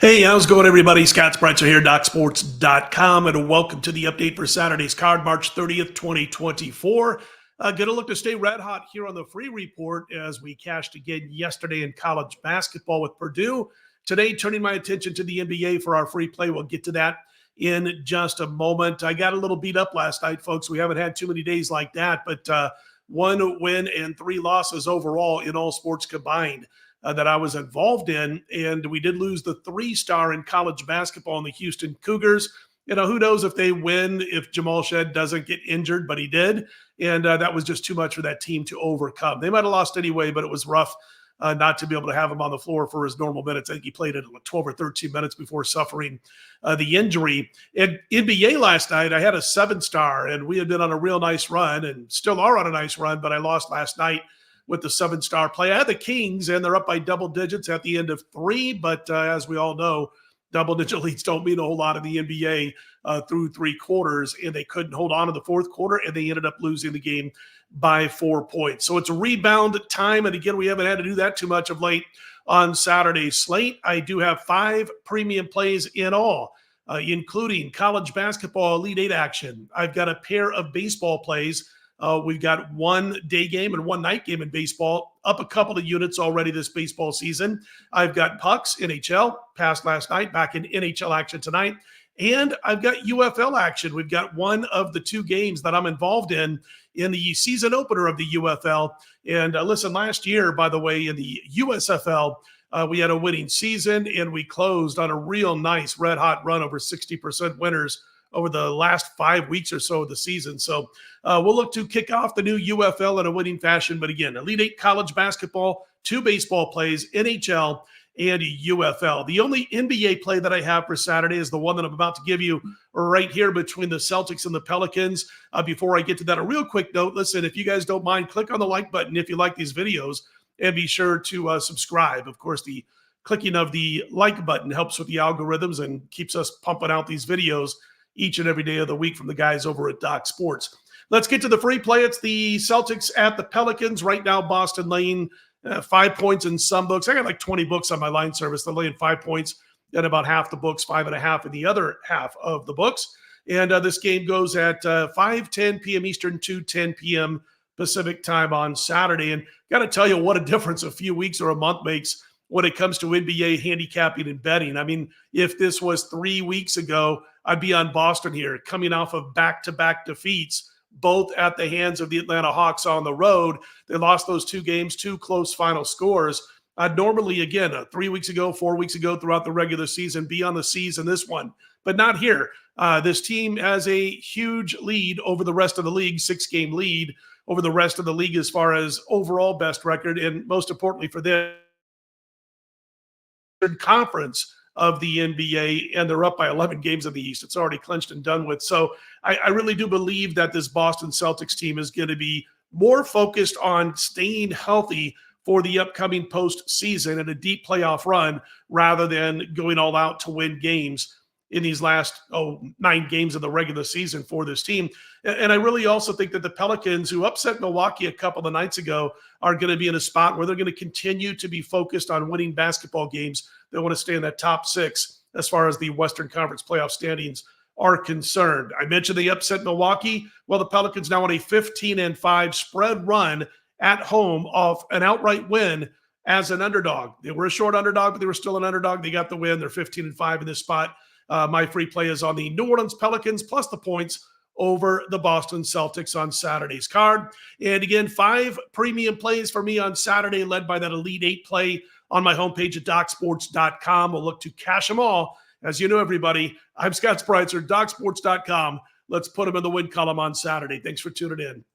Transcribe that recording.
Hey, how's it going, everybody? Scott Spreitzer here, DocSports.com, and welcome to the update for Saturday's card, March 30th, 2024. Going to look to stay red hot here on the free report as we cashed again yesterday in college basketball with Purdue. Today, turning my attention to the NBA for our free play. We'll get to that in just a moment. I got a little beat up last night, folks. We haven't had too many days like that, but one win and 3 losses overall in all sports combined that I was involved in. And we did lose the 3-star in college basketball in the Houston Cougars. You know, who knows if they win, if Jamal Shead doesn't get injured, but he did. And that was just too much for that team to overcome. They might have lost anyway, but it was rough not to be able to have him on the floor for his normal minutes. I think he played at 12 or 13 minutes before suffering the injury. In NBA last night, I had a 7-star, and we had been on a real nice run and still are on a nice run, but I lost last night with the 7-star play. I had the Kings, and they're up by double digits at the end of 3, but as we all know, double-digit leads don't mean a whole lot in the NBA through 3 quarters, and they couldn't hold on to the 4th quarter, and they ended up losing the game by 4 points. So it's a rebound time, and again, we haven't had to do that too much of late on Saturday's slate. I do have 5 premium plays in all, including college basketball Elite 8 action. I've got a pair of baseball plays. We've got 1 day game and 1 night game in baseball, up a couple of units already this baseball season. I've got pucks, NHL, passed last night, back in NHL action tonight. And I've got UFL action. We've got 1 of the 2 games that I'm involved in the season opener of the UFL. And listen, last year, by the way, in the USFL, we had a winning season, and we closed on a real nice red-hot run, over 60% winners over the last 5 weeks or so of the season. So we'll look to kick off the new UFL in a winning fashion. But again, Elite 8 college basketball, 2 baseball plays, NHL, and UFL. The only NBA play that I have for Saturday is the one that I'm about to give you right here between the Celtics and the Pelicans. Before I get to that, a real quick note. Listen, if you guys don't mind, click on the like button if you like these videos, and be sure to subscribe. Of course, the clicking of the like button helps with the algorithms and keeps us pumping out these videos each and every day of the week from the guys over at Doc Sports. Let's get to the free play. It's the Celtics at the Pelicans. Right now, Boston laying 5 points in some books. I got like 20 books on my line service. They're laying 5 points, and about half the books, 5.5 in the other half of the books. And this game goes at 5:10 p.m. Eastern, 2:10 p.m. Pacific time on Saturday. And got to tell you what a difference a few weeks or a month makes when it comes to NBA handicapping and betting. I mean, if this was 3 weeks ago, I'd be on Boston here, coming off of back-to-back defeats, both at the hands of the Atlanta Hawks on the road. They lost those 2 games, 2 close final scores. I'd normally, again, 3 weeks ago, 4 weeks ago throughout the regular season, be on the seas in this one, but not here. This team has a huge lead over the rest of the league, 6-game lead over the rest of the league as far as overall best record, and most importantly for them, conference of the NBA, and they're up by 11 games in the East. It's already clinched and done with. So I really do believe that this Boston Celtics team is going to be more focused on staying healthy for the upcoming postseason and a deep playoff run rather than going all out to win games in these last 9 games of the regular season for this team. And I really also think that the Pelicans, who upset Milwaukee a couple of nights ago, are going to be in a spot where they're going to continue to be focused on winning basketball games. They want to stay in that top 6 as far as the Western Conference playoff standings are concerned. I mentioned they upset Milwaukee. Well, the Pelicans now on a 15-5 spread run at home off an outright win as an underdog. They were a short underdog, but they were still an underdog. They got the win. They're 15-5 in this spot. My free play is on the New Orleans Pelicans plus the points over the Boston Celtics on Saturday's card. And again, 5 premium plays for me on Saturday, led by that Elite 8 play on my homepage at DocSports.com. We'll look to cash them all. As you know, everybody, I'm Scott Spreitzer, DocSports.com. Let's put them in the win column on Saturday. Thanks for tuning in.